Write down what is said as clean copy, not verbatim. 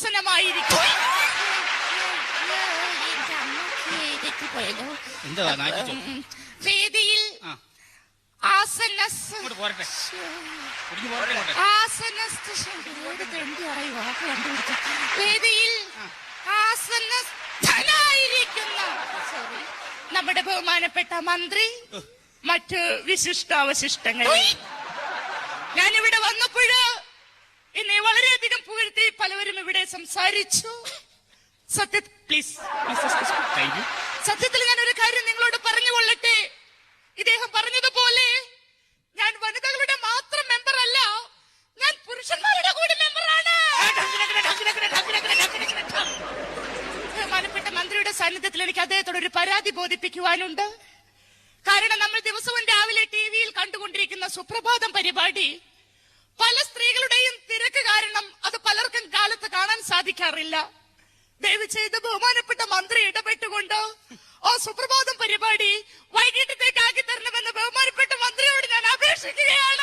ആസനമായിരിക്കും. വേദിയിൽ വേദിയിൽ ആസനസ്ഥനായിരിക്കുന്ന നമ്മുടെ ബഹുമാനപ്പെട്ട മന്ത്രി, മറ്റ് വിശിഷ്ടാവശിഷ്ടങ്ങൾ. ഞാനിവിടെ വന്നപ്പോഴ് എന്നെ വളരെയധികം പുകഴ്ത്തി പലവരും ഇവിടെ സംസാരിച്ചു. സത്യത്തിൽ ഞാനൊരു കാര്യം നിങ്ങളോട് പറഞ്ഞുകൊള്ളട്ടെ. ഇദ്ദേഹം പറഞ്ഞതുപോലെ ഞാൻ വനിതകളുടെ മാത്രം മെമ്പർ അല്ല, ഞാൻ പുരുഷന്മാരുടെ കൂടി മെമ്പറാണ്. ബഹുമാനപ്പെട്ട മന്ത്രിയുടെ സാന്നിധ്യത്തിൽ എനിക്ക് അദ്ദേഹത്തോട് ഒരു പരാതി ബോധിപ്പിക്കുവാനുണ്ട്. കാരണം നമ്മൾ ദിവസവും രാവിലെ ടിവിയിൽ കണ്ടുകൊണ്ടിരിക്കുന്ന സുപ്രഭാതം പരിപാടി പല സ്ത്രീകളുടെയും തിരക്ക് കാരണം അത് പലർക്കും കാലത്ത് കാണാൻ സാധിക്കാറില്ല. ദയവ് ചെയ്ത് ബഹുമാനപ്പെട്ട മന്ത്രി ഇടപെട്ടുകൊണ്ട് ആ സുപ്രഭാതം പരിപാടി വൈകിട്ടത്തേക്ക് ആക്കി തരണമെന്ന് ബഹുമാനപ്പെട്ട മന്ത്രിയോട് ഞാൻ അപേക്ഷിക്കുകയാണ്.